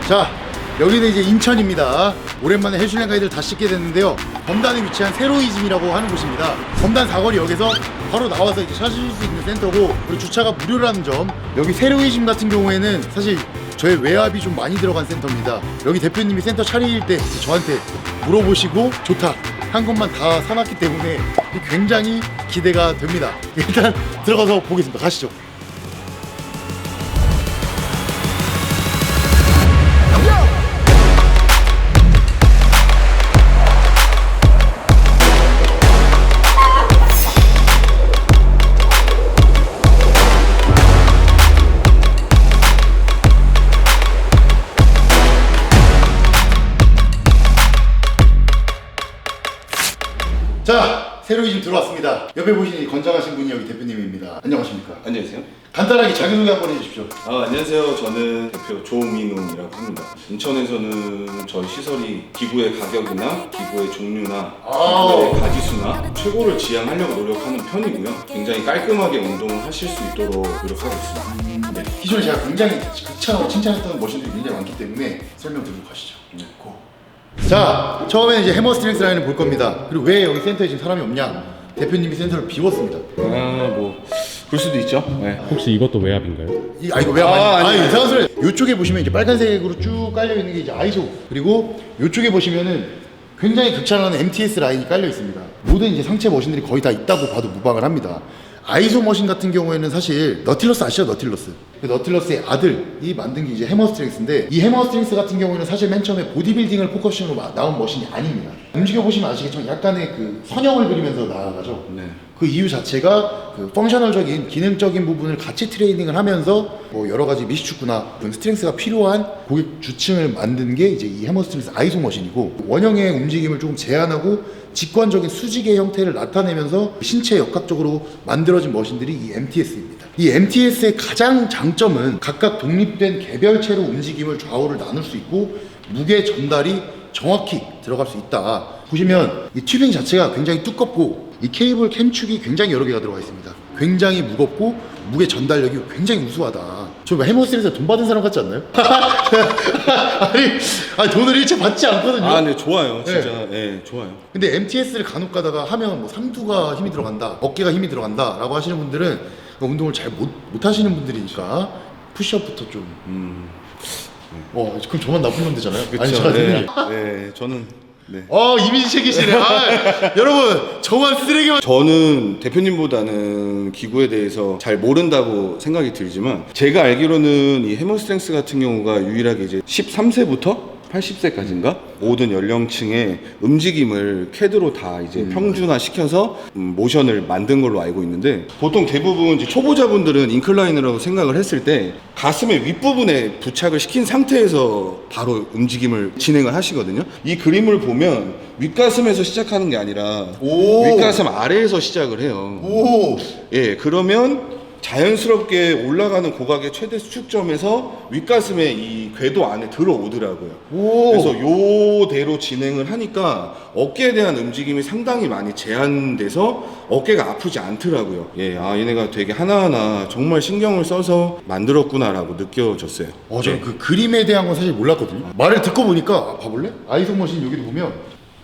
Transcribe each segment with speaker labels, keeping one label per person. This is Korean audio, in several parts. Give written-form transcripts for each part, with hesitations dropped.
Speaker 1: 자, 여기는 이제 인천입니다. 오랜만에 해슐랭 가이드를 다시 찍게 됐는데요. 검단에 위치한 세로이즘이라고 하는 곳입니다. 검단 사거리역에서 바로 나와서 이제 찾으실 수 있는 센터고, 그리고 주차가 무료라는 점. 여기 세로이즘 같은 경우에는 사실 저의 외압이 좀 많이 들어간 센터입니다. 여기 대표님이 센터 차릴 때 저한테 물어보시고 좋다 한 것만 다 사놨기 때문에 굉장히 기대가 됩니다. 일단 들어가서 보겠습니다. 가시죠. 자, 세로이즘 들어왔습니다. 옆에 보시는 이 건장하신 분이 여기 대표님입니다. 안녕하십니까?
Speaker 2: 안녕하세요.
Speaker 1: 간단하게 자기소개 한번 해주십시오.
Speaker 2: 안녕하세요. 저는 대표 조민웅이라고 합니다. 인천에서는 저희 시설이 기구의 가격이나 기구의 종류나 기구의 가지수나 최고를 지향하려고 노력하는 편이고요. 굉장히 깔끔하게 운동을 하실 수 있도록 노력하고 있습니다.
Speaker 1: 네. 기존에 제가 굉장히 극찬하고 칭찬했던 머신들이 굉장히 많기 때문에 설명 드리고 가시죠. 고. 자, 처음에는 이제 해머 스트렝스 라인을 볼 겁니다. 그리고 왜 여기 센터에 지금 사람이 없냐? 대표님이 센터를 비웠습니다.
Speaker 2: 그럴 수도 있죠. 네.
Speaker 3: 혹시 이것도 외압인가요?
Speaker 1: 이거 왜 아니 이상한 소리. 이쪽에 보시면 이제 빨간색으로 쭉 깔려 있는 게 이제 아이소. 그리고 이쪽에 보시면은 굉장히 극찬하는 MTS 라인이 깔려 있습니다. 모든 이제 상체 머신들이 거의 다 있다고 봐도 무방을 합니다. 아이소 머신 같은 경우에는 사실 너틸러스 아시죠? 너틸러스. 그 너틸러스의 아들이 만든 게 이제 해머 스트렝스인데, 이 해머 스트렝스 같은 경우에는 사실 맨 처음에 보디빌딩을 포커싱으로 나온 머신이 아닙니다. 움직여 보시면 아시겠지만 약간의 그 선형을 그리면서 나아가죠.
Speaker 2: 네.
Speaker 1: 그 이유 자체가 그 펑셔널적인 기능적인 부분을 같이 트레이닝을 하면서 뭐 여러 가지 미시축구나 그런 스트렝스가 필요한 고객 주층을 만든 게 이제 이 해머 스트렝스 아이소 머신이고, 원형의 움직임을 조금 제한하고 직관적인 수직의 형태를 나타내면서 신체 역학적으로 만들어진 머신들이 이 MTS입니다. 이 MTS의 가장 장점은 각각 독립된 개별체로 움직임을 좌우를 나눌 수 있고 무게 전달이 정확히 들어갈 수 있다. 보시면 이 튜빙 자체가 굉장히 두껍고 이 케이블 캠축이 굉장히 여러 개가 들어가 있습니다. 굉장히 무겁고 무게 전달력이 굉장히 우수하다. 저 해머 스트렝스에 돈 받은 사람 같지 않나요? 아니 돈을 일체 받지 않거든요.
Speaker 2: 네, 좋아요. 진짜. 네, 좋아요.
Speaker 1: 근데 MTS를 간혹 가다가 하면 뭐 삼두가 힘이 들어간다, 어깨가 힘이 들어간다 라고 하시는 분들은 운동을 잘 못 하시는 분들이니까 푸시업부터 좀 그럼 저만 나쁜 놈 되잖아요.
Speaker 2: 그쵸.
Speaker 1: 아니 제가
Speaker 2: 네. 네, 저는 네.
Speaker 1: 이미지 챙기시네. 여러분 저만 쓰레기만.
Speaker 2: 저는 대표님보다는 기구에 대해서 잘 모른다고 생각이 들지만, 제가 알기로는 이 해머 스트렝스 같은 경우가 유일하게 이제 13세부터 80세까지인가 모든 연령층의 움직임을 CAD로 다 이제 평준화 시켜서 모션을 만든 걸로 알고 있는데, 보통 대부분 이제 초보자분들은 인클라이너라고 생각을 했을 때 가슴의 윗부분에 부착을 시킨 상태에서 바로 움직임을 진행을 하시거든요. 이 그림을 보면 윗가슴에서 시작하는 게 아니라 윗가슴 아래에서 시작을 해요. 예, 그러면 자연스럽게 올라가는 고각의 최대 수축점에서 윗가슴에 이 궤도 안에 들어오더라고요. 그래서 요대로 진행을 하니까 어깨에 대한 움직임이 상당히 많이 제한돼서 어깨가 아프지 않더라고요. 예, 얘네가 되게 하나하나 정말 신경을 써서 만들었구나라고 느껴졌어요.
Speaker 1: 저는 그 그림에 대한 건 사실 몰랐거든요. 말을 듣고 보니까 봐볼래? 아이소 머신 여기도 보면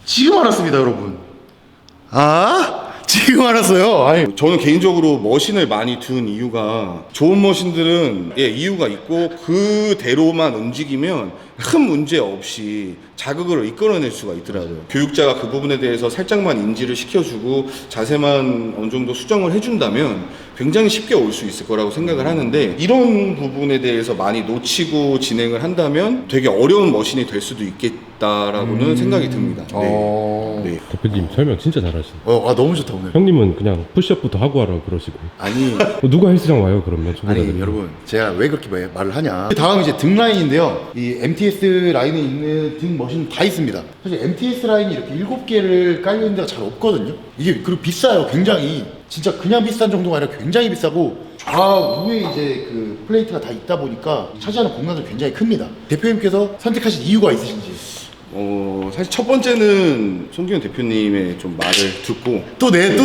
Speaker 1: 지금 알았습니다, 여러분. 지금 알았어요.
Speaker 2: 저는 개인적으로 머신을 많이 둔 이유가, 좋은 머신들은 이유가 있고 그대로만 움직이면 큰 문제 없이 자극을 이끌어낼 수가 있더라고요. 교육자가 그 부분에 대해서 살짝만 인지를 시켜주고 자세만 어느 정도 수정을 해준다면 굉장히 쉽게 올 수 있을 거라고 생각을 하는데, 이런 부분에 대해서 많이 놓치고 진행을 한다면 되게 어려운 머신이 될 수도 있겠다라고는 생각이 듭니다. 네.
Speaker 3: 대표님 설명 진짜 잘하시네.
Speaker 1: 너무 좋다 오늘.
Speaker 3: 형님은 그냥 푸시업부터 하고 하라고 그러시고.
Speaker 1: 아니
Speaker 3: 누가 헬스장 와요 그러면? 초보자들이.
Speaker 1: 여러분 제가 왜 그렇게 말을 하냐. 다음 이제 등 라인인데요. 이 MTS 라인에 있는 등 머신 다 있습니다. 사실 MTS 라인이 이렇게 7개를 깔려 있는 데가 잘 없거든요. 이게 그리고 비싸요. 굉장히. 진짜 그냥 비싼 정도가 아니라 굉장히 비싸고, 좌우에 이제 그 플레이트가 다 있다 보니까 차지하는 공간도 굉장히 큽니다. 대표님께서 선택하신 이유가 있으신지?
Speaker 2: 사실 첫 번째는 손기현 대표님의 좀 말을 듣고
Speaker 1: 또 내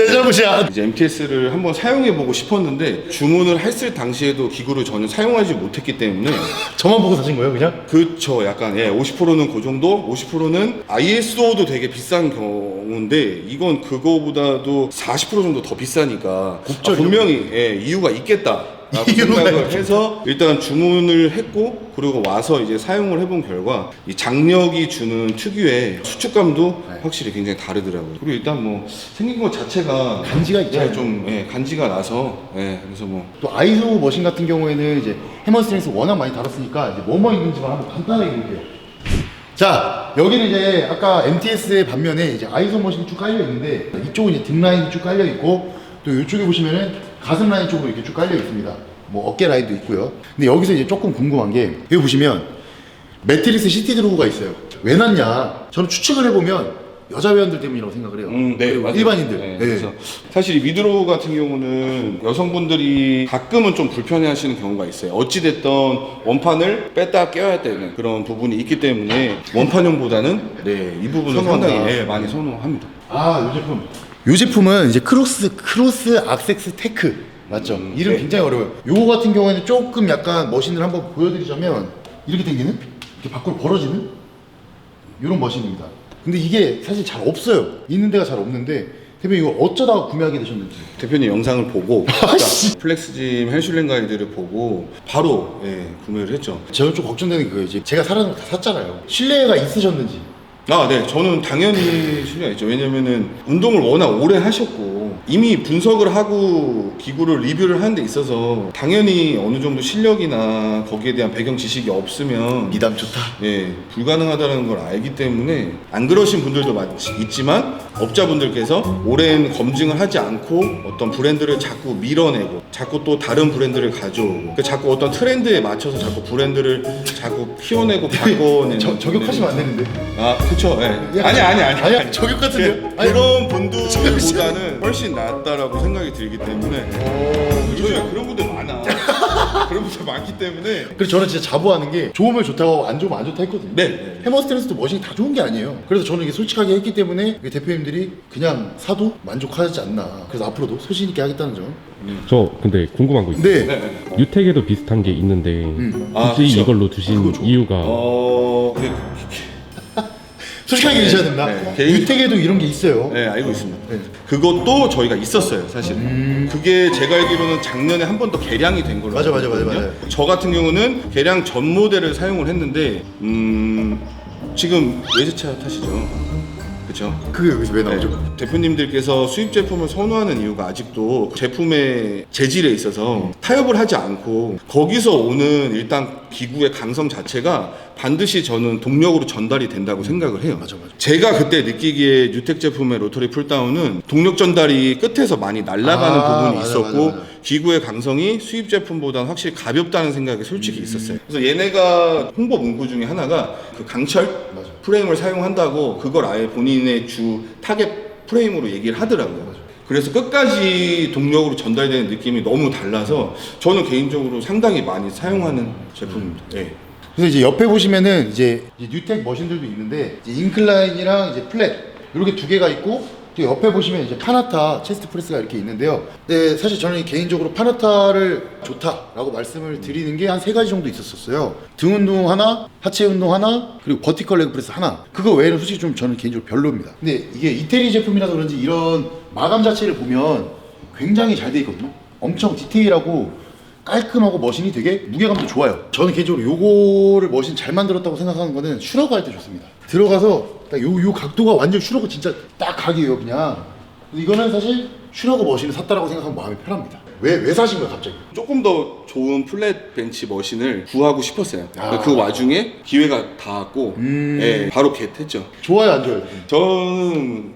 Speaker 1: 잘못이야.
Speaker 2: 이제 MTS를 한번 사용해보고 싶었는데 주문을 했을 당시에도 기구를 전혀 사용하지 못했기 때문에
Speaker 1: 저만 보고 사신 거예요, 그냥?
Speaker 2: 그쵸, 약간 50%는 그 정도, 50%는 ISO도 되게 비싼 경우인데 이건 그거보다도 40% 정도 더 비싸니까
Speaker 1: 곡절이죠.
Speaker 2: 분명히 이유가 있겠다. 라고
Speaker 1: 이유가
Speaker 2: 생각을
Speaker 1: 있겠다.
Speaker 2: 해서 일단 주문을 했고 그리고 와서 이제 사용을 해본 결과 이 장력이 주는 특유의 수축감도 확실히 굉장히 다르더라고요. 그리고 일단 뭐 생긴 것 자체가
Speaker 1: 간지가 있잖아요.
Speaker 2: 좀 간지가 나서 그래서 뭐
Speaker 1: 또 아이소 머신 같은 경우에는 이제 해머 스트렝스 워낙 많이 다뤘으니까 이제 뭐뭐 있는지만 한번 간단하게 볼게요. 자, 여기는 이제 아까 MTS의 반면에 이제 아이소 머신이 쭉 깔려 있는데 이쪽은 이제 등 라인이 쭉 깔려 있고 또 이쪽에 보시면은 가슴 라인 쪽으로 이렇게 쭉 깔려 있습니다. 뭐 어깨 라인도 있고요. 근데 여기서 이제 조금 궁금한 게 여기 보시면 매트리스 시티 드로우가 있어요. 왜 놨냐? 저는 추측을 해보면 여자 회원들 때문이라고 생각을 해요.
Speaker 2: 네,
Speaker 1: 그리고
Speaker 2: 맞아요.
Speaker 1: 일반인들.
Speaker 2: 네,
Speaker 1: 네.
Speaker 2: 그래서 사실 이 미드로우 같은 경우는 여성분들이 가끔은 좀 불편해하시는 경우가 있어요. 어찌됐든 원판을 뺐다 껴야 되는 그런 부분이 있기 때문에 원판용보다는 이 부분을
Speaker 1: 선호한다.
Speaker 2: 상당히 많이 선호합니다.
Speaker 1: 아, 이 제품. 이 제품은 이제 크로스 악섹스 테크 맞죠? 이름
Speaker 2: 네.
Speaker 1: 굉장히 어려워요. 요거 같은 경우에는 조금 약간 머신을 한번 보여드리자면 이렇게 당기는 이렇게 밖으로 벌어지는 이런 머신입니다. 근데 이게 사실 잘 없어요. 있는 데가 잘 없는데 대표님 이거 어쩌다가 구매하게 되셨는지.
Speaker 2: 대표님 영상을 보고
Speaker 1: 씨.
Speaker 2: 플렉스짐 헬슐랭 가이드를 보고 바로 구매를 했죠.
Speaker 1: 제가 좀 걱정되는 게 그거예요. 제가 사라는 거 다 샀잖아요. 신뢰가 있으셨는지.
Speaker 2: 네. 저는 당연히 신뢰가 있죠. 왜냐면은 운동을 워낙 오래 하셨고 이미 분석을 하고 기구를 리뷰를 하는 데 있어서 당연히 어느 정도 실력이나 거기에 대한 배경 지식이 없으면
Speaker 1: 미담 좋다.
Speaker 2: 불가능하다는 걸 알기 때문에 안 그러신 분들도 있지만 업자분들께서 오랜 검증을 하지 않고 어떤 브랜드를 자꾸 밀어내고 자꾸 또 다른 브랜드를 가져오고 자꾸 어떤 트렌드에 맞춰서 자꾸 브랜드를 자꾸 피워내고 바꿔내는
Speaker 1: 저격하시면 안 되는데.
Speaker 2: 그쵸.
Speaker 1: 아니야, 저격 같은데요? 아니,
Speaker 2: 그런 분들보다는 훨씬 낫다라고 생각이 들기 때문에 요즘에 그런 분들 많아. 그런 분들 많기 때문에
Speaker 1: 그래서 저는 진짜 자부하는 게 좋으면 좋다고 안 좋으면 안 좋다 했거든요.
Speaker 2: 네.
Speaker 1: 해머 스트렝스도 머신이 다 좋은 게 아니에요. 그래서 저는 이게 솔직하게 했기 때문에 대표님들이 그냥 사도 만족하지 않나. 그래서 앞으로도 소신 있게 하겠다는 점.
Speaker 3: 저 근데 궁금한 거 있어요.
Speaker 1: 네.
Speaker 3: 유택에도 비슷한 게 있는데 굳이
Speaker 2: 그쵸.
Speaker 3: 이걸로 두신 이유가
Speaker 1: 솔직하게 얘기해야 된다. 유택에도 이런 게 있어요.
Speaker 2: 네, 알고 있습니다.
Speaker 1: 네.
Speaker 2: 그것도 저희가 있었어요, 사실. 그게 제가 알기로는 작년에 한 번 더 개량이 된 걸로.
Speaker 1: 맞아.
Speaker 2: 알고 있거든요. 저 같은 경우는 개량 전 모델을 사용을 했는데, 지금 외제차 타시죠? 그쵸?
Speaker 1: 그게 여기서 왜 나오죠?
Speaker 2: 네. 대표님들께서 수입 제품을 선호하는 이유가 아직도 제품의 재질에 있어서 타협을 하지 않고 거기서 오는 일단 기구의 강성 자체가 반드시 저는 동력으로 전달이 된다고 생각을 해요.
Speaker 1: 맞아.
Speaker 2: 제가 그때 느끼기에 뉴텍 제품의 로터리 풀다운은 동력 전달이 끝에서 많이 날아가는 부분이
Speaker 1: 맞아,
Speaker 2: 있었고
Speaker 1: 맞아.
Speaker 2: 기구의 강성이 수입 제품보다는 확실히 가볍다는 생각이 솔직히 있었어요. 그래서 얘네가 홍보 문구 중에 하나가 그 강철
Speaker 1: 맞아.
Speaker 2: 프레임을 사용한다고 그걸 아예 본인의 주 타겟 프레임으로 얘기를 하더라고요. 그래서 끝까지 동력으로 전달되는 느낌이 너무 달라서 저는 개인적으로 상당히 많이 사용하는 제품입니다. 네.
Speaker 1: 그래서 이제 옆에 보시면은 이제 뉴텍 머신들도 있는데 이제 인클라인이랑 이제 플랫 이렇게 두 개가 있고 또 옆에 보시면 이제 파나타 체스트 프레스가 이렇게 있는데요. 근데 사실 저는 개인적으로 파나타를 좋다라고 말씀을 드리는 게 한 3가지 정도 있었어요. 등 운동 하나, 하체 운동 하나, 그리고 버티컬 레그 프레스 하나. 그거 외에는 솔직히 좀 저는 개인적으로 별로입니다. 근데 이게 이태리 제품이라서 그런지 이런 마감 자체를 보면 굉장히 잘 돼 있거든요. 엄청 디테일하고 깔끔하고 머신이 되게 무게감도 좋아요. 저는 개인적으로 요거를 머신 잘 만들었다고 생각하는 거는 슈러그 할 때 좋습니다. 들어가서 딱 요 각도가 완전 슈러그 진짜 딱 각이에요 그냥. 이거는 사실 슈러그 머신을 샀다라고 생각하면 마음이 편합니다. 왜 사신 거예요 갑자기?
Speaker 2: 조금 더 좋은 플랫 벤치 머신을 구하고 싶었어요.
Speaker 1: 아.
Speaker 2: 그 와중에 기회가 닿았고 예, 바로 겟했죠.
Speaker 1: 좋아요 안 좋아요?
Speaker 2: 저는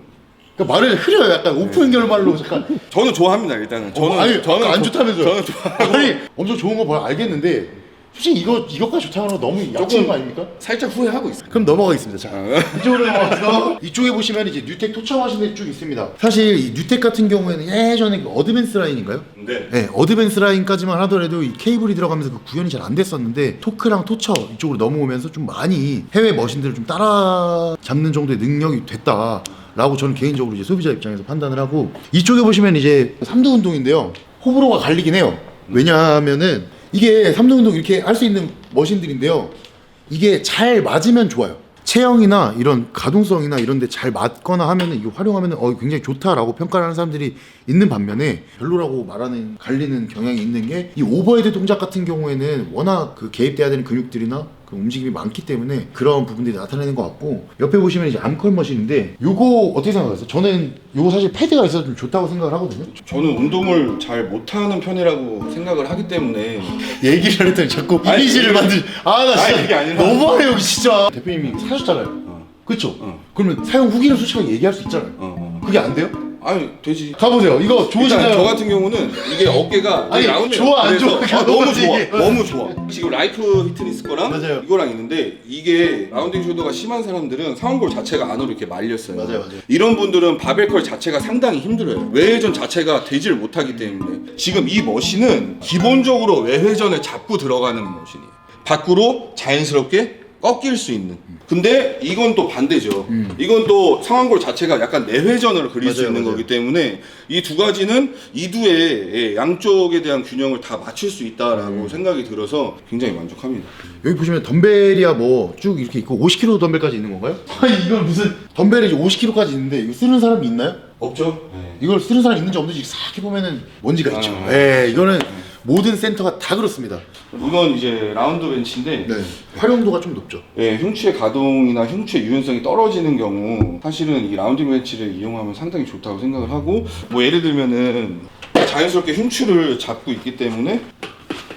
Speaker 1: 그러니까 말을 흐려요. 약간 오픈 결말로 잠깐.
Speaker 2: 좋아합니다 일단은.
Speaker 1: 아니 저는 안 좋다면서요?
Speaker 2: 저는 좋아하고
Speaker 1: 아니 엄청 좋은 거 뭐 알겠는데 솔직히 이거까지 좋다는 거 너무 약치는 거 아닙니까?
Speaker 2: 살짝 후회하고 있어요.
Speaker 1: 그럼 넘어가겠습니다. 자, 이쪽으로 넘어가서 이쪽에 보시면 이제 뉴텍 토착하신 데 쭉 있습니다. 사실 이 뉴텍 같은 경우에는 예전에 그 어드밴스 라인인가요?
Speaker 2: 네.
Speaker 1: 네, 어드밴스 라인까지만 하더라도 이 케이블이 들어가면서 그 구현이 잘 안 됐었는데 토크랑 토처 이쪽으로 넘어오면서 좀 많이 해외 머신들을 좀 따라잡는 정도의 능력이 됐다라고 저는 개인적으로 이제 소비자 입장에서 판단을 하고 이쪽에 보시면 이제 3두 운동인데요. 호불호가 갈리긴 해요. 왜냐하면은 이게 3두 운동 이렇게 할 수 있는 머신들인데요. 이게 잘 맞으면 좋아요. 체형이나 이런 가동성이나 이런 데 잘 맞거나 하면은 이거 활용하면은 굉장히 좋다라고 평가를 하는 사람들이 있는 반면에 별로라고 말하는 갈리는 경향이 있는 게 이 오버헤드 동작 같은 경우에는 워낙 그 개입돼야 되는 근육들이나 그 움직임이 많기 때문에 그런 부분들이 나타나는 것 같고 옆에 보시면 이제 암컬 머신인데 요거 어떻게 생각하세요? 저는 요거 사실 패드가 있어서 좀 좋다고 생각을 하거든요.
Speaker 2: 저는 운동을 잘 못하는 편이라고 생각을 하기 때문에
Speaker 1: 얘기를 했더니 자꾸 이미지를 만들. 나 진짜
Speaker 2: 그게 아니라
Speaker 1: 너무하네 여기 진짜. 대표님이 사셨잖아요. 그렇죠? 그러면 사용 후기를 솔직하게 얘기할 수 있잖아요. 그게 안 돼요?
Speaker 2: 아니 되지.
Speaker 1: 가보세요. 이거
Speaker 2: 일단
Speaker 1: 좋으시나요?
Speaker 2: 저 같은 경우는 이게 어깨가
Speaker 1: 아니,
Speaker 2: 라운드
Speaker 1: 좋아, 안 좋아?
Speaker 2: 너무 좋아.
Speaker 1: 이게.
Speaker 2: 너무 좋아. 지금 라이프 피트니스 거랑
Speaker 1: 맞아요.
Speaker 2: 이거랑 있는데 이게 라운딩 숄더가 심한 사람들은 상완골 자체가 안으로 이렇게 말렸어요.
Speaker 1: 맞아요.
Speaker 2: 이런 분들은 바벨컬 자체가 상당히 힘들어요. 외회전 자체가 되질 못하기 때문에 지금 이 머신은 기본적으로 외회전을 잡고 들어가는 머신이에요. 밖으로 자연스럽게 꺾일 수 있는. 근데 이건 또 반대죠. 이건 또 상완골 자체가 약간 내회전을 그릴 수
Speaker 1: 맞아요,
Speaker 2: 있는
Speaker 1: 맞아요.
Speaker 2: 거기 때문에 이 두 가지는 이두의 양쪽에 대한 균형을 다 맞출 수 있다라고 생각이 들어서 굉장히 만족합니다.
Speaker 1: 여기 보시면 덤벨이야 뭐 쭉 이렇게 있고 50kg 덤벨까지 있는 건가요? 아니 이건 무슨 덤벨이 이제 50kg까지 있는데 이거 쓰는 사람이 있나요?
Speaker 2: 없죠?
Speaker 1: 이걸 쓰는 사람이 있는지 없는지 싹 해보면은 뭔지가 있죠.
Speaker 2: 아.
Speaker 1: 네, 이거는 모든 센터가 다 그렇습니다.
Speaker 2: 이건 이제 라운드 벤치인데
Speaker 1: 네, 활용도가 좀 높죠.
Speaker 2: 예, 흉추의 가동이나 흉추의 유연성이 떨어지는 경우 사실은 이 라운딩 벤치를 이용하면 상당히 좋다고 생각을 하고 뭐 예를 들면은 자연스럽게 흉추를 잡고 있기 때문에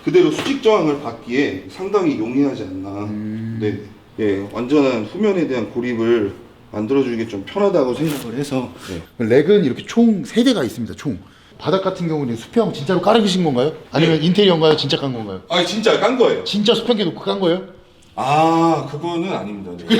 Speaker 2: 그대로 수직 저항을 받기에 상당히 용이하지 않나. 네, 예, 완전한 후면에 대한 고립을 만들어주기 좀 편하다고 생각을 해서 네.
Speaker 1: 렉은 이렇게 총 3대가 있습니다. 총 바닥 같은 경우는 수평 진짜로 깔으신 건가요? 아니면 인테리어인가요? 진짜 깐 건가요?
Speaker 2: 아니 진짜 깐 거예요.
Speaker 1: 진짜 수평기 놓고 깐 거예요?
Speaker 2: 아 그거는 아닙니다. 네.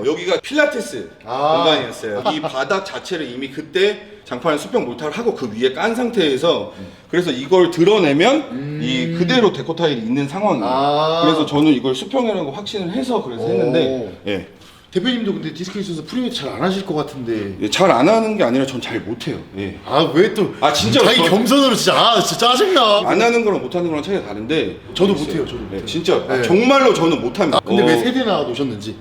Speaker 2: 여기가 필라테스 공간이었어요. 이 바닥 자체를 이미 그때 장판에 수평 몰타를 하고 그 위에 깐 상태에서 그래서 이걸 드러내면 이 그대로 데코 타일이 있는 상황이에요. 그래서 저는 이걸 수평이라고 확신을 해서 그래서 했는데 예.
Speaker 1: 대표님도 근데 디스크 있어서 프리웨이트 잘 안 하실 것 같은데.
Speaker 2: 예, 잘 안 하는 게 아니라 전 잘 못해요. 예.
Speaker 1: 왜 또?
Speaker 2: 진짜
Speaker 1: 자기 겸손으로 진짜 진짜 짜증나.
Speaker 2: 안 하는 거랑 못하는 거랑 차이가 다른데
Speaker 1: 저도 못해요. 저도
Speaker 2: 네,
Speaker 1: 못해요.
Speaker 2: 진짜
Speaker 1: 네.
Speaker 2: 정말로 저는 못합니다.
Speaker 1: 근데 왜 세대나 놓으셨는지?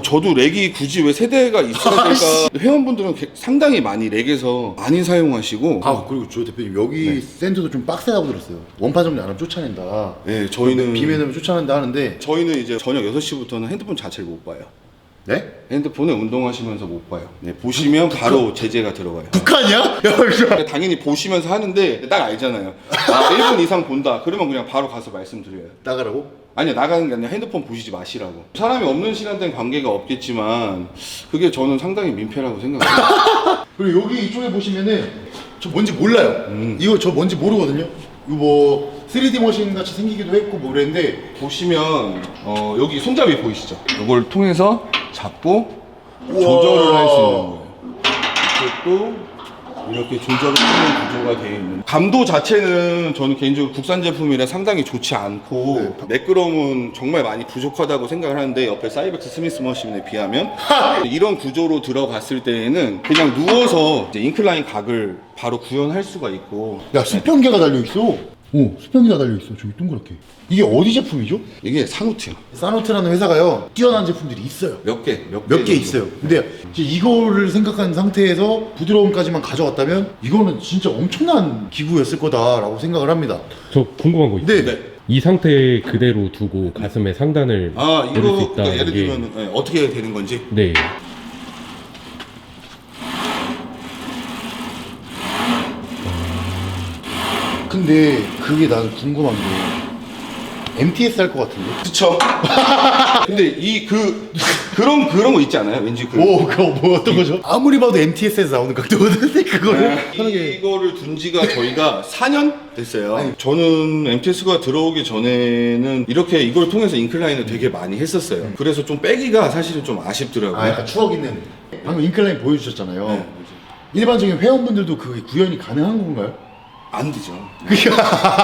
Speaker 2: 저도 렉이 굳이 왜 세대가 있어야 될까? 회원분들은 상당히 많이 렉에서 많이 사용하시고
Speaker 1: 그리고 조 대표님 여기 샌드도 좀 빡세다고 들었어요. 원판 정리 안 하면 쫓아낸다.
Speaker 2: 네, 저희는
Speaker 1: 비매너면 쫓아낸다 하는데.
Speaker 2: 저희는 이제 저녁 6시부터는 핸드폰 자체를 못 봐요.
Speaker 1: 네?
Speaker 2: 핸드폰에 운동하시면서 못 봐요. 네, 보시면 바로 제재가 들어가요.
Speaker 1: 북한이야? 야, 이거.
Speaker 2: 당연히 보시면서 하는데 딱 알잖아요. 1분 이상 본다. 그러면 그냥 바로 가서 말씀드려요.
Speaker 1: 나가라고?
Speaker 2: 아니요, 나가는 게 아니라 핸드폰 보시지 마시라고. 사람이 없는 시간대는 관계가 없겠지만 그게 저는 상당히 민폐라고 생각해요.
Speaker 1: 그리고 여기 이쪽에 보시면은 저 뭔지 몰라요. 이거 저 뭔지 모르거든요. 이거 뭐 3D 머신 같이 생기기도 했고 뭐 그랬는데
Speaker 2: 보시면 여기 손잡이 보이시죠? 이걸 통해서 잡고 조절을 할 수 있는 거예요. 이것도 이렇게 조절을 하는 구조가 되어 있는. 감도 자체는 저는 개인적으로 국산 제품이라 상당히 좋지 않고 매끄러움은 정말 많이 부족하다고 생각을 하는데 옆에 사이벡스 스미스 머신에 비하면 이런 구조로 들어갔을 때에는 그냥 누워서 이제 인클라인 각을 바로 구현할 수가 있고.
Speaker 1: 야, 수평계가 달려있어. 수평기가 달려있어. 저기 동그랗게. 이게 어디 제품이죠?
Speaker 2: 이게 사노트요.
Speaker 1: 사노트라는 회사가요, 뛰어난 제품들이 있어요.
Speaker 2: 몇 개
Speaker 1: 있어요. 근데 이제 이거를 생각한 상태에서 부드러움까지만 가져갔다면 이거는 진짜 엄청난 기구였을 거다라고 생각을 합니다.
Speaker 3: 저 궁금한 거 있어요.
Speaker 1: 네.
Speaker 3: 이 상태 그대로 두고 가슴에 상단을
Speaker 2: 이거
Speaker 3: 올릴 수 있다.
Speaker 2: 그러니까 예를 들면 어떻게 되는 건지.
Speaker 3: 네.
Speaker 1: 근데 그게 나는 궁금한 게 MTS 할 것 같은데?
Speaker 2: 그쵸? 근데 그런 거 있지 않아요? 왠지
Speaker 1: 그거 뭐 어떤 거죠? 아무리 봐도 MTS에서 나오는 각도거든요. 그거를 편하게.
Speaker 2: 이거를 둔 지가 저희가 4년 됐어요. 저는 MTS가 들어오기 전에는 이렇게 이걸 통해서 인클라인을 되게 많이 했었어요. 그래서 좀 빼기가 사실은 좀 아쉽더라고요.
Speaker 1: 약간 추억 있는. 방금 인클라인 보여주셨잖아요.
Speaker 2: 네,
Speaker 1: 일반적인 회원분들도 그게 구현이 가능한 건가요?
Speaker 2: 안 되죠.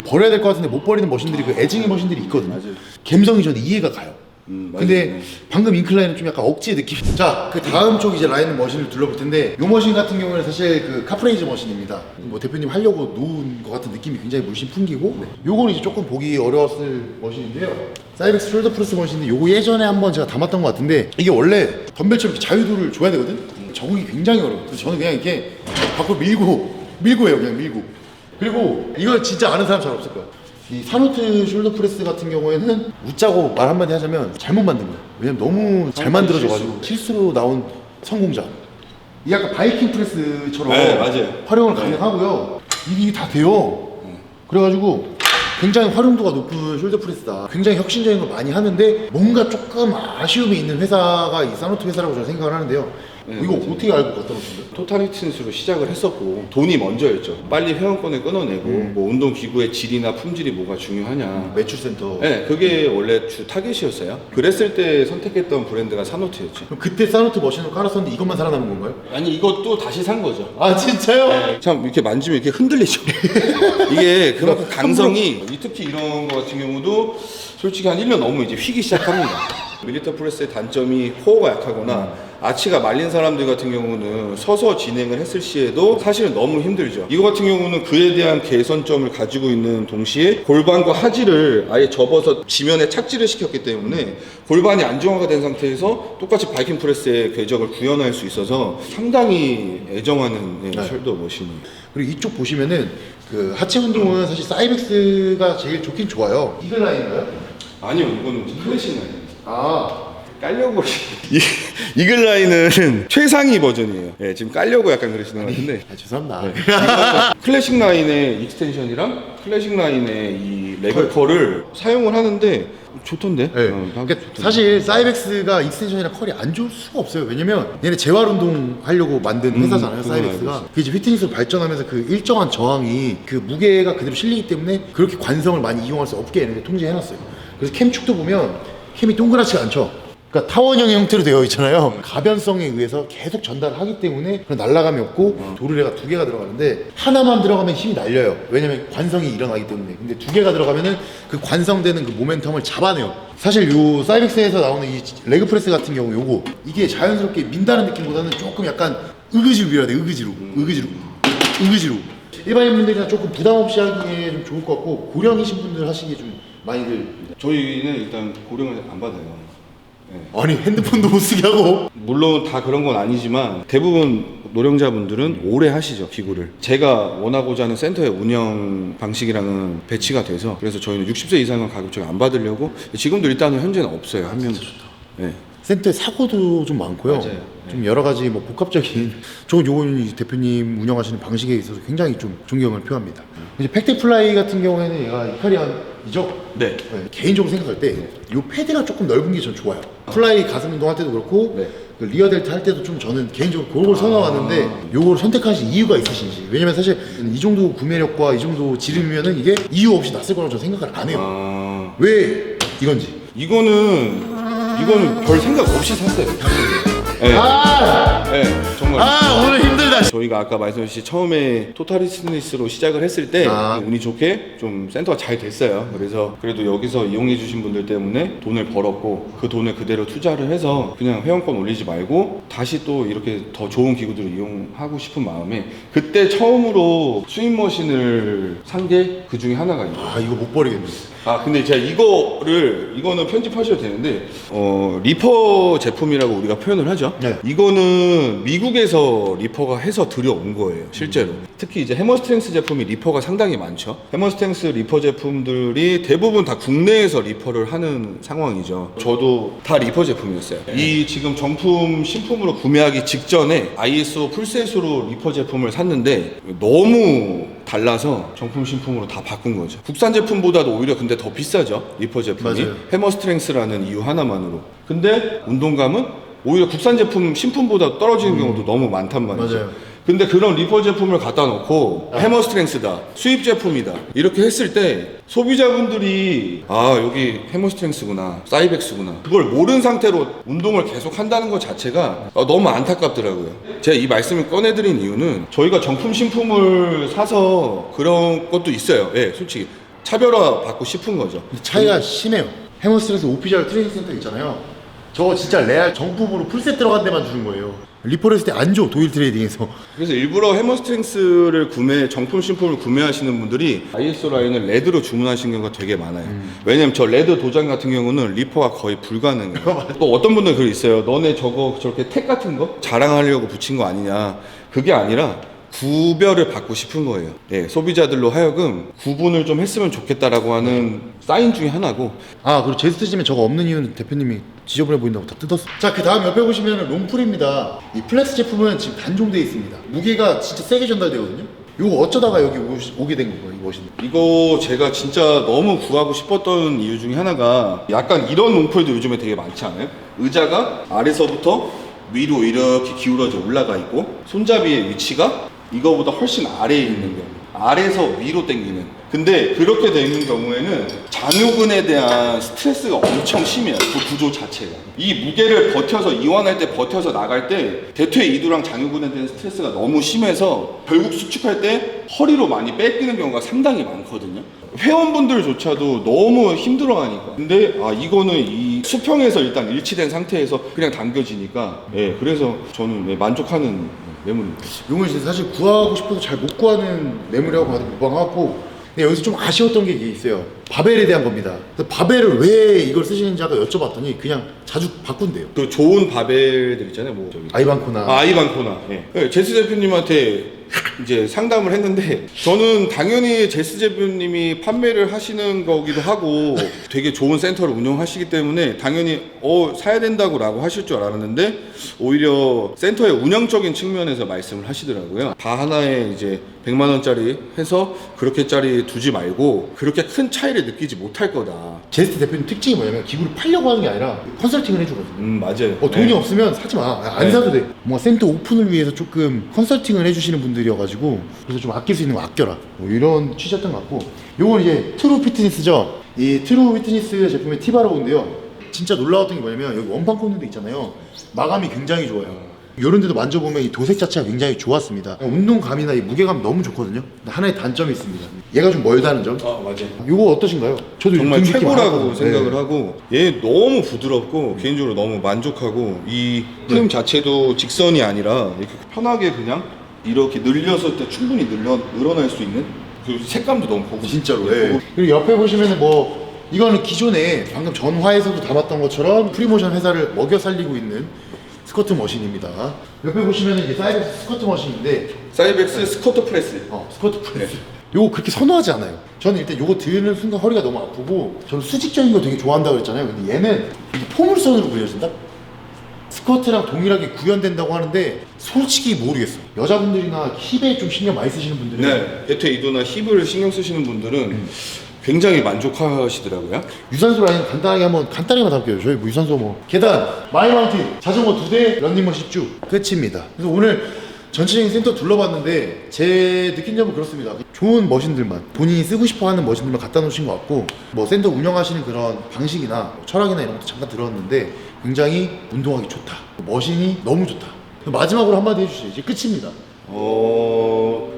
Speaker 1: 버려야 될 것 같은데 못 버리는 머신들이 그 애증의 머신들이 있거든요.
Speaker 2: 맞아요.
Speaker 1: 감성이 저는 이해가 가요.
Speaker 2: 맞아요.
Speaker 1: 근데
Speaker 2: 네.
Speaker 1: 방금 인클라인은 좀 약간 억지의 느낌. 자, 그 다음 쪽 이제 라인 머신을 둘러볼 텐데, 이 머신 같은 경우는 사실 그 카프레이즈 머신입니다. 뭐 대표님 하려고 놓은 것 같은 느낌이 굉장히 물씬 풍기고, 요거는 이제 조금 보기 어려웠을 머신인데요. 사이벡스 숄더 프레스 머신인데, 요거 예전에 한번 제가 담았던 것 같은데, 이게 원래 덤벨처럼 이렇게 자유도를 줘야 되거든. 적응이 굉장히 어려워요. 그래서 저는 그냥 이렇게 밖으로 밀고 해요. 그냥 밀고. 그리고 이걸 진짜 아는 사람 잘 없을 거야. 이 사노트 숄더 프레스 같은 경우에는 웃자고 말 한마디 하자면 잘못 만든 거예요. 왜냐면 너무 잘 만들어져가지고 실수로 나온 성공작. 이 약간 바이킹 프레스처럼
Speaker 2: 네, 맞아요.
Speaker 1: 활용을 가능하고요. 이게 다 돼요. 그래가지고 굉장히 활용도가 높은 숄더 프레스다. 굉장히 혁신적인 걸 많이 하는데 뭔가 조금 아쉬움이 있는 회사가 이 사노트 회사라고 저는 생각을 하는데요. 이거
Speaker 2: 맞아요.
Speaker 1: 어떻게 알고 갖다 놓으신 거예요?
Speaker 2: 토탈히트니스로 시작을 했었고 돈이 먼저였죠. 빨리 회원권을 끊어내고 뭐 운동 기구의 질이나 품질이 뭐가 중요하냐.
Speaker 1: 매출센터.
Speaker 2: 네, 그게 원래 주 타겟이었어요. 그랬을 때 선택했던 브랜드가 사노트였죠.
Speaker 1: 그럼 그때 사노트 머신을 깔았었는데 이것만 살아남은 건가요?
Speaker 2: 아니 이것도 다시 산 거죠.
Speaker 1: 아 진짜요?
Speaker 2: 참 이렇게 만지면 이렇게 흔들리죠. 이게 그만큼 강성이 특히 이런 거 같은 경우도 솔직히 한 1년 넘으면 이제 휘기 시작합니다. 밀리터 프레스의 단점이 코어가 약하거나 아치가 말린 사람들 같은 경우는 서서 진행을 했을 시에도 사실은 너무 힘들죠. 이거 같은 경우는 그에 대한 개선점을 가지고 있는 동시에 골반과 하지를 아예 접어서 지면에 착지를 시켰기 때문에 골반이 안정화가 된 상태에서 똑같이 바이킹 프레스의 궤적을 구현할 수 있어서 상당히 애정하는 숄더 머신이에요.
Speaker 1: 그리고 이쪽 보시면은 그 하체 운동은 사실 사이벡스가 제일 좋긴 좋아요. 이글 라인인가요?
Speaker 2: 아니요, 이거는 클래식 라인.
Speaker 1: 아
Speaker 2: 깔려고 이글 라인은 최상위 버전이에요. 예, 지금 깔려고 약간 그러시는 것 같은데
Speaker 1: 죄송합니다.
Speaker 2: 클래식 라인의 익스텐션이랑 클래식 라인의 이 레그컬을 사용을 하는데 좋던데?
Speaker 1: 네. 그러니까 사실 사이벡스가 익스텐션이랑 컬이 안 좋을 수가 없어요. 왜냐면 얘네 재활 운동 하려고 만든 회사잖아요.
Speaker 2: 그건 알고
Speaker 1: 사이벡스가.
Speaker 2: 있어요.
Speaker 1: 그 이제 휘트니스로 발전하면서 그 일정한 저항이 그 무게가 그대로 실리기 때문에 그렇게 관성을 많이 이용할 수 없게 얘네가 통제해놨어요. 그래서 캠축도 보면 캠이 동그랗지가 않죠. 그러니까 타원형 형태로 되어 있잖아요. 가변성에 의해서 계속 전달을 하기 때문에 그런 날아감이 없고 도르래가 2개가 들어가는데 하나만 들어가면 힘이 날려요. 왜냐면 관성이 일어나기 때문에. 근데 2개가 들어가면은 그 관성되는 그 모멘텀을 잡아내요. 사실 요 사이벡스에서 나오는 이 레그 프레스 같은 경우 요거 이게 자연스럽게 민다는 느낌보다는 조금 약간 으그지로 밀어야 돼. 으그지로. 일반인분들이나 조금 부담 없이 하기에 좀 좋을 것 같고 고령이신 분들 하시기에 좀 많이들.
Speaker 2: 저희는 일단 고령을 안 받아요.
Speaker 1: 아니 핸드폰도 못 쓰게 하고.
Speaker 2: 물론 다 그런 건 아니지만 대부분 노령자분들은 오래 하시죠, 기구를. 제가 원하고자 하는 센터의 운영 방식이랑은 배치가 돼서 그래서 저희는 60세 이상은 가급적 안 받으려고 지금도 일단은 현재는 없어요. 한 명도. 네.
Speaker 1: 센터에 사고도 좀 많고요.
Speaker 2: 맞아요.
Speaker 1: 좀 여러 가지 뭐 복합적인 저는 요거는 대표님 운영하시는 방식에 있어서 굉장히 좀 존경을 표합니다. 이제 팩트 플라이 같은 경우에는 얘가 이카리안이죠.
Speaker 2: 네.
Speaker 1: 개인적으로 생각할 때 요 패드가 조금 넓은 게 전 좋아요. 플라이 가슴 운동할 때도 그렇고
Speaker 2: 네.
Speaker 1: 그 리어 델트 할 때도 좀 저는 개인적으로 그걸 선호하는데 요걸 선택하신 이유가 있으신지. 왜냐면 사실 이 정도 구매력과 이 정도 지름이면은 이게 이유 없이 났을 거라고 저는 생각을 안 해요. 왜 이건지.
Speaker 2: 이거는 별 생각 없이 샀어요. 네. 네, 정말.
Speaker 1: 오늘 힘들다.
Speaker 2: 저희가 아까 말씀하신 처음에 토탈히트니스로 시작을 했을 때
Speaker 1: 아.
Speaker 2: 운이 좋게 좀 센터가 잘 됐어요. 그래서 그래도 여기서 이용해 주신 분들 때문에 돈을 벌었고 그 돈을 그대로 투자를 해서 그냥 회원권 올리지 말고 다시 또 이렇게 더 좋은 기구들을 이용하고 싶은 마음에 그때 처음으로 스윙머신을 산 게 그 중에 하나가 있어요.
Speaker 1: 이거 못 버리겠네.
Speaker 2: 근데 제가 이거는 편집하셔도 되는데 리퍼 제품이라고 우리가 표현을 하죠.
Speaker 1: 네.
Speaker 2: 이거는 미국에서 리퍼가 해서 들여온 거예요, 실제로. 특히 이제 해머스트렝스 제품이 리퍼가 상당히 많죠. 해머스트렝스 리퍼 제품들이 대부분 다 국내에서 리퍼를 하는 상황이죠. 저도 다 리퍼 제품이었어요. 이 지금 정품 신품으로 구매하기 직전에 ISO 풀셋으로 리퍼 제품을 샀는데 너무 달라서 정품 신품으로 다 바꾼 거죠. 국산 제품보다도 오히려 근데 더 비싸죠, 리퍼 제품이.
Speaker 1: 맞아요.
Speaker 2: 해머 스트렝스라는 이유 하나만으로. 근데 운동감은 오히려 국산 제품 신품보다 떨어지는 경우도 너무 많단 말이죠.
Speaker 1: 맞아요.
Speaker 2: 근데 그런 리퍼 제품을 갖다 놓고 해머 스트렝스다, 수입 제품이다 이렇게 했을 때 소비자분들이 아 여기 해머 스트렝스구나, 사이벡스구나 그걸 모르는 상태로 운동을 계속 한다는 것 자체가 너무 안타깝더라고요. 제가 이 말씀을 꺼내드린 이유는 저희가 정품 신품을 사서 그런 것도 있어요. 예, 솔직히 차별화 받고 싶은 거죠.
Speaker 1: 근데 차이가 심해요. 해머스트렝스 오피셜 트레이닝 센터 있잖아요. 저거 진짜 레알 정품으로 풀셋 들어간 데만 주는 거예요. 리퍼를 했을 때 안 줘, 도일 트레이딩에서.
Speaker 2: 그래서 일부러 해머 스트렝스를 정품 신품을 구매하시는 분들이 ISO 라인을 레드로 주문하시는 경우가 되게 많아요. 왜냐면 저 레드 도장 같은 경우는 리퍼가 거의 불가능해요. 또 어떤 분들은 그거 있어요. 너네 저거 저렇게 택 같은 거 자랑하려고 붙인 거 아니냐. 그게 아니라 구별을 받고 싶은 거예요. 예, 소비자들로 하여금 구분을 좀 했으면 좋겠다라고 하는 사인 중에 하나고.
Speaker 1: 아, 그리고 제스트 짐에 저거 없는 이유는 대표님이 지저분해 보인다고 다 뜯었어. 자, 그 다음 옆에 보시면 롱풀입니다. 이 플렉스 제품은 지금 단종되어 있습니다. 무게가 진짜 세게 전달되거든요. 이거 어쩌다가 여기 오게 된 건가요, 이 머신?
Speaker 2: 이거 제가 진짜 너무 구하고 싶었던 이유 중에 하나가 약간 이런 롱폴도 요즘에 되게 많지 않아요? 의자가 아래서부터 위로 이렇게 기울어져 올라가 있고 손잡이의 위치가 이거보다 훨씬 아래에 있는 경우, 아래에서 위로 당기는. 근데 그렇게 되는 경우에는 잔유근에 대한 스트레스가 엄청 심해요. 그 구조 자체가. 이 무게를 버텨서 이완할 때 버텨서 나갈 때 대퇴 이두랑 잔유근에 대한 스트레스가 너무 심해서 결국 수축할 때 허리로 많이 뺏기는 경우가 상당히 많거든요. 회원분들조차도 너무 힘들어하니까. 근데 이거는 이 수평에서 일단 일치된 상태에서 그냥 당겨지니까, 예, 그래서 저는 만족하는 매물입니다.
Speaker 1: 이건 진짜 사실 구하고 싶어도 잘 못 구하는 매물이라고 봐도 무방하고. 근데 여기서 좀 아쉬웠던 게 있어요. 바벨에 대한 겁니다. 그래서 바벨을 왜 이걸 쓰시는지 아까 여쭤봤더니 그냥 자주 바꾼대요.
Speaker 2: 그 좋은 바벨들 있잖아요. 뭐 저기
Speaker 1: 아이반코나.
Speaker 2: 아이반코나. 예. 네, 제스 대표님한테 이제 상담을 했는데 저는 당연히 제스 대표님이 판매를 하시는 거기도 하고 되게 좋은 센터를 운영하시기 때문에 당연히 사야 된다고 하실 줄 알았는데 오히려 센터의 운영적인 측면에서 말씀을 하시더라고요. 바 하나에 이제 100만 원짜리 해서 그렇게짜리 두지 말고 그렇게 큰 차이를 느끼지 못할 거다.
Speaker 1: 제스트 대표님 특징이 뭐냐면 기구를 팔려고 하는 게 아니라 컨설팅을 해주거든요.
Speaker 2: 맞아요.
Speaker 1: 돈이
Speaker 2: 네.
Speaker 1: 없으면 사지 마. 안
Speaker 2: 네.
Speaker 1: 사도 돼. 뭔가 센터 오픈을 위해서 조금 컨설팅을 해주시는 분들이어가지고 그래서 좀 아낄 수 있는 거 아껴라. 뭐 이런 취지였던 것 같고, 요건 이제 트루 피트니스죠. 이 트루 피트니스 제품의 티바로우인데요. 진짜 놀라웠던 게 뭐냐면 여기 원판 꽂는 데 있잖아요. 마감이 굉장히 좋아요. 이런 데도 만져보면 이 도색 자체가 굉장히 좋았습니다. 운동감이나 이 무게감 너무 좋거든요. 근데 하나의 단점이 있습니다. 얘가 좀 멀다는 점.
Speaker 2: 맞아요.
Speaker 1: 이거 어떠신가요? 저도
Speaker 2: 정말
Speaker 1: 그 느낌
Speaker 2: 최고라고
Speaker 1: 알았거든요.
Speaker 2: 생각을
Speaker 1: 네.
Speaker 2: 하고 얘 너무 부드럽고 개인적으로 너무 만족하고 이 프레임 자체도 직선이 아니라 이렇게 편하게 그냥 이렇게 늘렸을 때 충분히 늘어날 수 있는 그 색감도 너무 보고
Speaker 1: 진짜로.
Speaker 2: 싶고.
Speaker 1: 예. 그리고 옆에 보시면은 뭐 이거는 기존에 방금 전화에서도 담았던 것처럼 프리모션 회사를 먹여 살리고 있는 스쿼트 머신입니다. 옆에 보시면은 이게 사이벡스 스쿼트 머신인데
Speaker 2: 사이벡스 스쿼트 프레스.
Speaker 1: 스쿼트 프레스. 요거 그렇게 선호하지 않아요. 저는 일단 요거 드는 순간 허리가 너무 아프고 저는 수직적인 거 되게 좋아한다고 그랬잖아요. 근데 얘는 이게 포물선으로 그려진다? 스쿼트랑 동일하게 구현된다고 하는데 솔직히 모르겠어. 여자분들이나 힙에 좀 신경 많이 쓰시는 분들은
Speaker 2: 네, 대퇴 이두나 힙을 신경 쓰시는 분들은 굉장히 만족하시더라고요.
Speaker 1: 유산소 라인 간단하게만 담게요. 저희 뭐 유산소 뭐 계단, 마이마운틴, 자전거 2대, 런닝머신 쭉 끝입니다. 그래서 오늘 전체적인 센터 둘러봤는데 제 느낀 점은 그렇습니다. 좋은 머신들만, 본인이 쓰고 싶어하는 머신들만 갖다 놓으신 것 같고, 뭐 센터 운영하시는 그런 방식이나 철학이나 이런 것도 잠깐 들었는데 굉장히 운동하기 좋다, 머신이 너무 좋다. 마지막으로 한마디 해주시죠. 이제 끝입니다.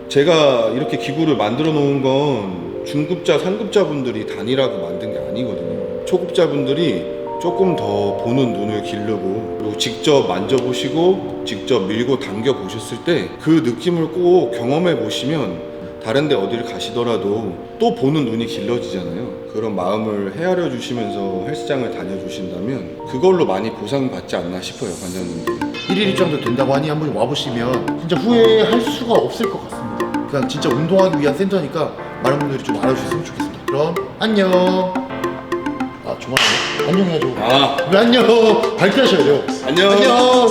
Speaker 2: 제가 이렇게 기구를 만들어 놓은 건 중급자, 상급자 분들이 단일하고 만든 게 아니거든요. 초급자분들이 조금 더 보는 눈을 기르고 그리고 직접 만져보시고 직접 밀고 당겨 보셨을 때 그 느낌을 꼭 경험해 보시면 다른 데 어디를 가시더라도 또 보는 눈이 길러지잖아요. 그런 마음을 헤아려 주시면서 헬스장을 다녀주신다면 그걸로 많이 보상받지 않나 싶어요, 관장님들.
Speaker 1: 1일 입장도 된다고 하니 한번 와보시면 진짜 후회할 수가 없을 것 같습니다. 그냥 진짜 운동하기 위한 센터니까 많은 분들이 좀 알아주셨으면 좋겠습니다. 그럼 안녕. 정말 안녕해야죠.
Speaker 2: 아.
Speaker 1: 왜 안녕? 밝게 하셔야죠.
Speaker 2: 안녕.
Speaker 1: 안녕.